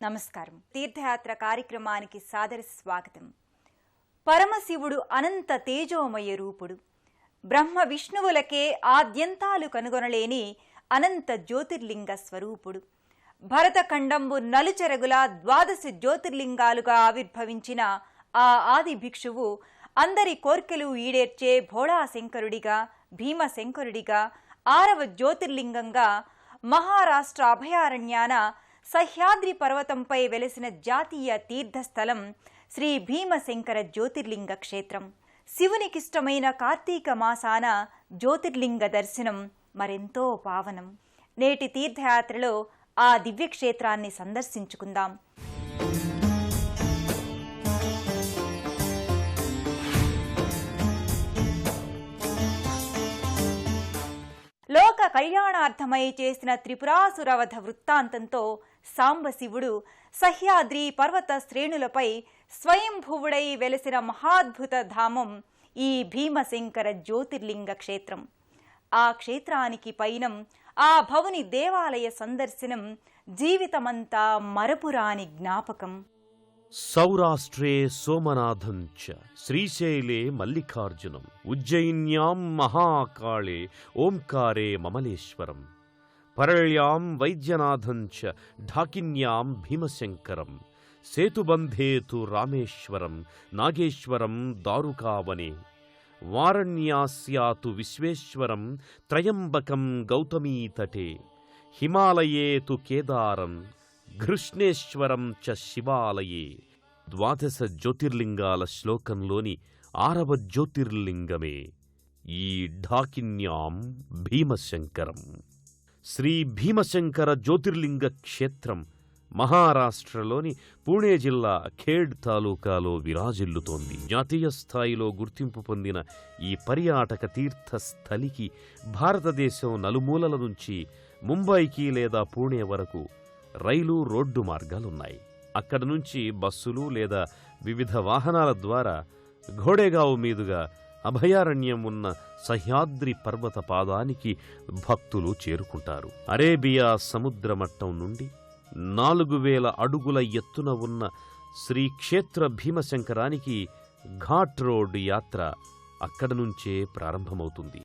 నమస్కారం. తీర్థయాత్ర కార్యక్రమానికి సాదర స్వాగతం. పరమశివుడు అనంత తేజోమయ రూపుడు. బ్రహ్మ విష్ణువులకే ఆద్యంతాలు కనుగొనలేని అనంత జ్యోతిర్లింగ స్వరూపుడు. భరతఖండంబు నలుచెరగుల 12 జ్యోతిర్లింగాలుగా ఆవిర్భవించిన ఆ ఆది భిక్షువు అందరి కోర్కెలు ఈడేర్చే భోళాశంకరుడిగా, భీమశంకరుడిగా, 6వ జ్యోతిర్లింగంగా మహారాష్ట్ర అభయారణ్యాన సహ్యాద్రి పర్వతంపై వెలిసిన జాతీయ తీర్థస్థలం శ్రీ భీమశంకర జ్యోతిర్లింగ క్షేత్రం. శివునికిష్టమైన కార్తీక మాసాన జ్యోతిర్లింగ దర్శనం మరెంతో పావనం. నేటి తీర్థయాత్రలో ఆ దివ్యక్షేత్రాన్ని సందర్శించుకుందాం. లోక కళ్యాణార్థమై చేసిన త్రిపురాసురవధ వృత్తాంతంతో సాంబశివుడు సహ్యాద్రి పర్వత శ్రేణులపై స్వయంభువుడై వెలసిన మహాద్భుత ధామం ఈ భీమశంకర జ్యోతిర్లింగ క్షేత్రం. ఆ క్షేత్రానికి పైనం ఆ భవుని దేవాలయ సందర్శనం జీవితమంతా మరపురాని జ్ఞాపకం. సౌరాష్ట్రే సోమనాథం చ శ్రీశైలే మల్లికార్జునం ఉజ్జయిన్యాం మహాకాళే ఓంకారే మమలేశ్వరం పరళ్యాం వైద్యనాథం చ ఢాకిన్యాం భీమశంకరం సేతుబంధే తు రామేశ్వరం నాగేశ్వరం దారుకావనే వారణ్యాస్యాతు విశ్వేశ్వరం త్రయంబకం గౌతమీతటే హిమాలయే తు కేదారం ఘృష్ణేశ్వరం చ శివాలయే. 12 జ్యోతిర్లింగాల శ్లోకంలోని 6వ జ్యోతిర్లింగమే ఈ ఢాకిన్యాం భీమశంకరం. శ్రీ భీమశంకర జ్యోతిర్లింగ క్షేత్రం మహారాష్ట్రలోని పూణే జిల్లా ఖేడ్ తాలూకాలో విరాజిల్లుతోంది. జాతీయ స్థాయిలో గుర్తింపు పొందిన ఈ పర్యాటక తీర్థస్థలికి భారతదేశం నలుమూలల నుంచి ముంబైకి లేదా పూణే వరకు రైలు, రోడ్డు మార్గాలున్నాయి. అక్కడి నుంచి బస్సులు లేదా వివిధ వాహనాల ద్వారా ఘోడేగావ్ మీదుగా అభయారణ్యం ఉన్న సహ్యాద్రి పర్వత పాదానికి భక్తులు చేరుకుంటారు. అరేబియా సముద్ర మట్టం నుండి 4000 అడుగుల ఎత్తున ఉన్న శ్రీక్షేత్ర భీమశంకరానికి ఘాట్ రోడ్ యాత్ర అక్కడి నుంచే ప్రారంభమవుతుంది.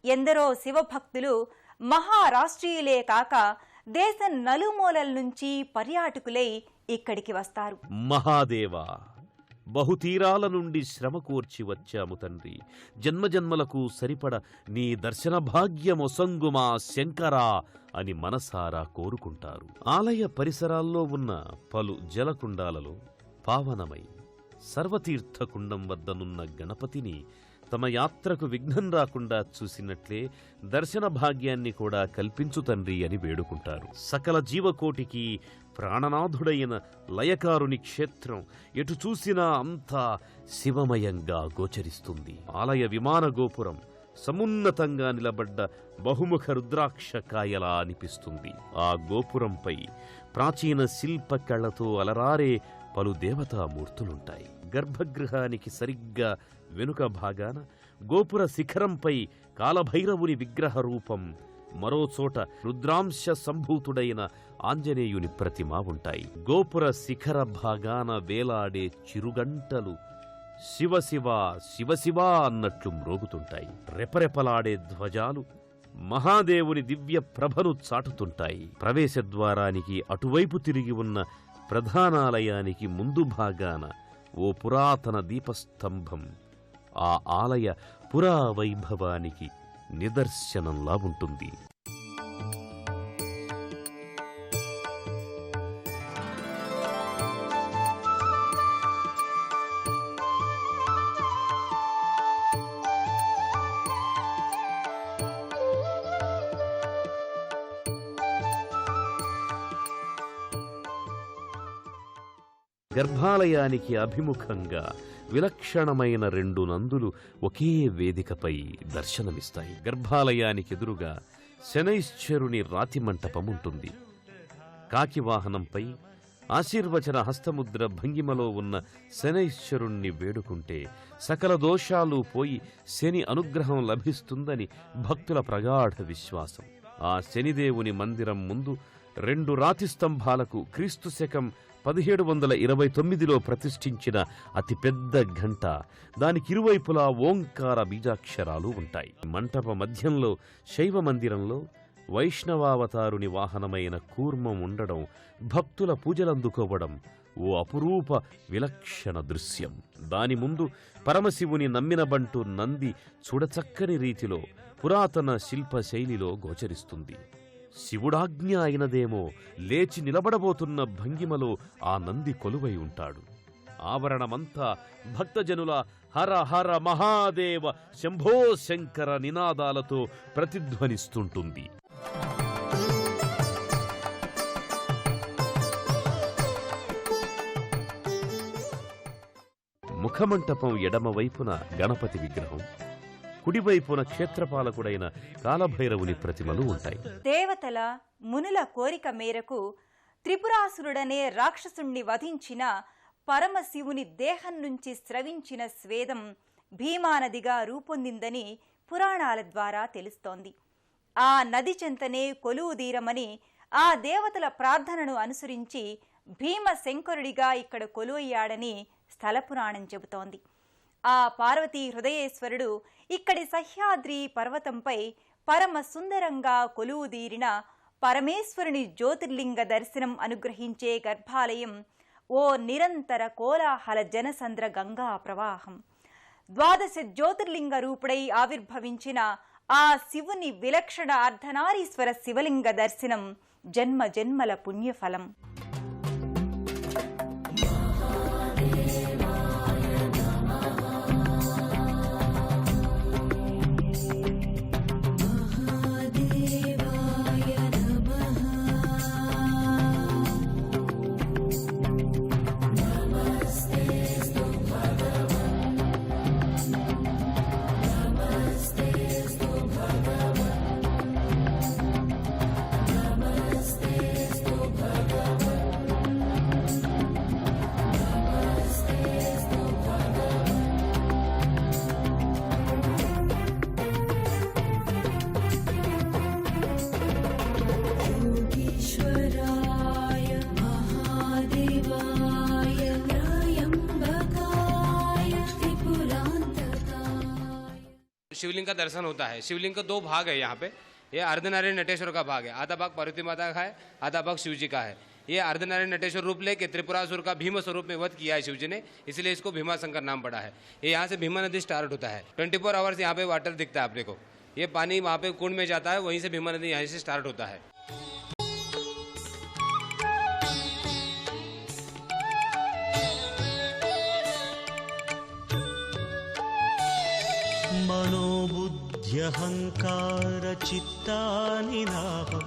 ఎందరో శివభక్తులు మహారాష్ట్రీయులే కాక దేశం నలుమూలల నుంచి పర్యాటకులై ఇక్కడికి వస్తారు. మహాదేవా, బహుతీరాల నుండి శ్రమ కోర్చి వచ్చాము తండ్రి. జన్మజన్మలకు సరిపడ నీ దర్శన భాగ్యమొసంగుమా శంకరా అని మనసారా కోరుకుంటారు. ఆలయ పరిసరాల్లో ఉన్న పలు జలకుండాలలో పావనమై సర్వతీర్థకుండం వద్దనున్న గణపతిని తమ యాత్రకు విఘ్నం రాకుండా చూసినట్లే దర్శన భాగ్యాన్ని కూడా కల్పించు తండ్రి అని వేడుకుంటారు. సకల జీవకోటికి ప్రాణనాథుడైన లయకారుని క్షేత్రం ఎటు చూసినా అంతా శివమయంగా గోచరిస్తుంది. ఆలయ విమాన గోపురం సమున్నతంగా నిలబడ్డ బహుముఖ రుద్రాక్షకాయలా అనిపిస్తుంది. ఆ గోపురంపై ప్రాచీన శిల్పకళతో అలరారే పలు దేవతామూర్తులుంటాయి. గర్భగృహానికి సరిగ్గా వెనుక భాగాన గోపుర శిఖరంపై కాలభైరవుని విగ్రహ రూపం, మరోచోట రుద్రాంశ సంభూతుడైన ఆంజనేయుని ప్రతిమ ఉంటాయి. గోపుర శిఖర భాగాన వేలాడే చిరుగంటలు శివశివ శివశివ అన్నట్లు మ్రోగుతుంటాయి. రెపరెపలాడే ధ్వజాలు మహాదేవుని దివ్య ప్రభను చాటుతుంటాయి. ప్రవేశద్వారానికి అటువైపు తిరిగి ఉన్న ప్రధానాలయానికి ముందు భాగాన ఓ పురాతన దీపస్తంభం ఆ ఆలయ పురావైభవానికి నిదర్శనంలా ఉంటుంది. గర్భాలయానికి అభిముఖంగా విలక్షణమైన 2 నందులు ఒకే వేదికపై దర్శనమిస్తాయి. గర్భాలయానికి ఎదురుగా శనైశ్చరుని రాతి మంటపం ఉంటుంది. కాకి వాహనంపై ఆశీర్వచన హస్తముద్ర భంగిమలో ఉన్న శనైశ్చరుణ్ణి వేడుకుంటే సకల దోషాలు పోయి శని అనుగ్రహం లభిస్తుందని భక్తుల ప్రగాఢ విశ్వాసం. ఆ శనిదేవుని మందిరం ముందు 2 రాతి స్తంభాలకు క్రీస్తు శకం 1729లో ప్రతిష్ఠించిన అతిపెద్ద ఘంట, దానికిరువైపులా ఓంకార బీజాక్షరాలు ఉంటాయి. మంటప మధ్యంలో శైవ మందిరంలో వైష్ణవావతారుని వాహనమైన కూర్మం ఉండడం, భక్తుల పూజలందుకోవడం ఓ అపురూప విలక్షణ దృశ్యం. దాని ముందు పరమశివుని నమ్మినబంటు నంది చూడచక్కని రీతిలో పురాతన శిల్పశైలిలో గోచరిస్తుంది. శివుడాజ్ఞ అయినదేమో లేచి నిలబడబోతున్న భంగిమలో ఆ నంది కొలువై ఉంటాడు. ఆవరణమంతా భక్తజనుల హర హర మహాదేవ శంభో శంకర నినాదాలతో ప్రతిధ్వనిస్తుంటుంది. ముఖమంటపం ఎడమవైపున గణపతి విగ్రహం, కుడివైపున క్షేత్రపాలకుడైన కాలభైరవుని ప్రతిమలు ఉంటాయి. దేవతల మునుల కోరిక మేరకు త్రిపురాసురుడనే రాక్షసుణ్ణి వధించిన పరమశివుని దేహం నుంచి స్రవించిన స్వేదం భీమానదిగా రూపొందిందని పురాణాల ద్వారా తెలుస్తోంది. ఆ నది చెంతనే కొలువుదీరమని ఆ దేవతల ప్రార్థనను అనుసరించి భీమశంకరుడిగా ఇక్కడ కొలువయ్యాడని స్థల పురాణం చెబుతోంది. ఆ పార్వతీ హృదయేశ్వరుడు ఇక్కడి సహ్యాద్రి పర్వతంపై పరమ సుందరంగా కొలువుదీరిన పరమేశ్వరుని జ్యోతిర్లింగ దర్శనం అనుగ్రహించే గర్భాలయం ఓ నిరంతర కోలాహల జనసంద్ర గంగా ప్రవాహం. 12 జ్యోతిర్లింగ రూపుడై ఆవిర్భవించిన ఆ శివుని విలక్షణ అర్ధనారీశ్వర శివలింగ దర్శనం జన్మ జన్మల పుణ్యఫలం. शिवलिंग का दर्शन होता है। शिवलिंग का 2 भाग है यहाँ पे। ये अर्धनारायण नटेश्वर का भाग है, आधा भाग पार्वती माता का है, आधा भाग शिव जी का है। ये अर्धनारायण नटेश्वर रूप लेके त्रिपुरासुर का भीम स्वरूप में वध किया है शिव जी ने, इसलिए इसको भीमाशंकर नाम पड़ा है। ये यहाँ से भीमा नदी स्टार्ट होता है। 24 आवर्स यहाँ पे वाटर दिखता है अपने को। ये पानी वहाँ पे कुंड में जाता है, वहीं से भीमा नदी यहाँ से स्टार्ट होता है। मनोबुद्ध्यहंकार चित्तानि नाहं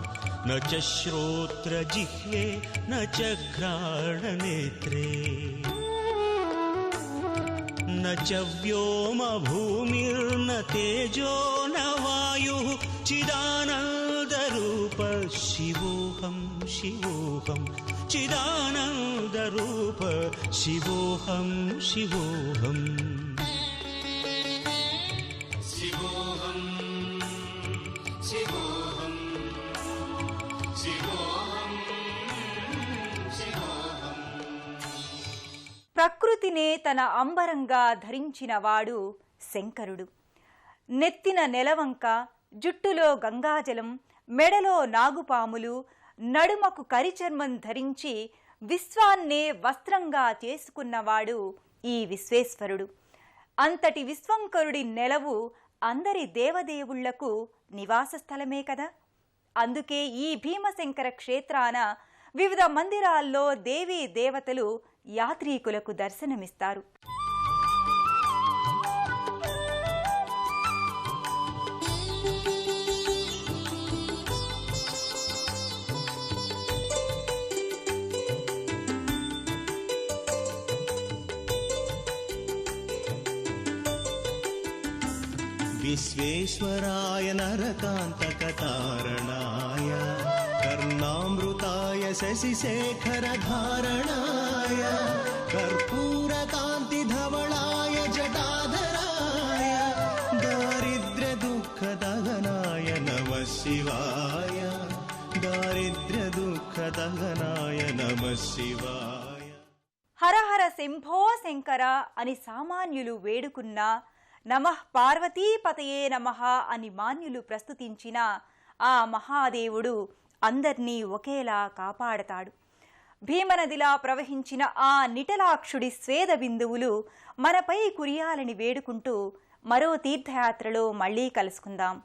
न च श्रोत्र जिह्वे न च घ्राणनेत्रे न च व्योम भूमिर्न तेजो न वायुः चिदानन्दरूप शिवोऽहं शिवोऽहं चिदानन्दरूप शिवोऽहं शिवोऽहम् ప్రకృతినే తన అంబరంగా ధరించినవాడు శంకరుడు. నెత్తిన నెలవంక, జుట్టులో గంగాజలం, మెడలో నాగుపాములు, నడుమకు కరిచర్మం ధరించి విశ్వాన్నే వస్త్రంగా చేసుకున్నవాడు ఈ విశ్వేశ్వరుడు. అంతటి విశ్వంకరుడి నెలవు అందరి దేవదేవుళ్లకు నివాస స్థలమే కదా. అందుకే ఈ భీమశంకర క్షేత్రాన వివిధ మందిరాల్లో దేవీ దేవతలు యాత్రికులకు దర్శనమిస్తారు. विश्वेश्वराय नरकान्तकतारणाय कर्णामृताय शशिशेखरधारणाय कर्पूरकान्तिधवलाय जटाधराय दारिद्र्यदुःखदहनाय नमः शिवाय दारिद्र्यदुःखदहनाय नमः शिवाय. హరహర శంభో శంకర అని సామాన్యులు వేడుకున్న నమః పార్వతీపతయే నమః అని మాన్యులు ప్రస్తుతించిన ఆ మహాదేవుడు అందర్నీ ఒకేలా కాపాడతాడు. భీమనదిలా ప్రవహించిన ఆ నిటలాక్షుడి స్వేద బిందువులు మనపై కురియాలని వేడుకుంటూ మరో తీర్థయాత్రలో మళ్ళీ కలుసుకుందాం.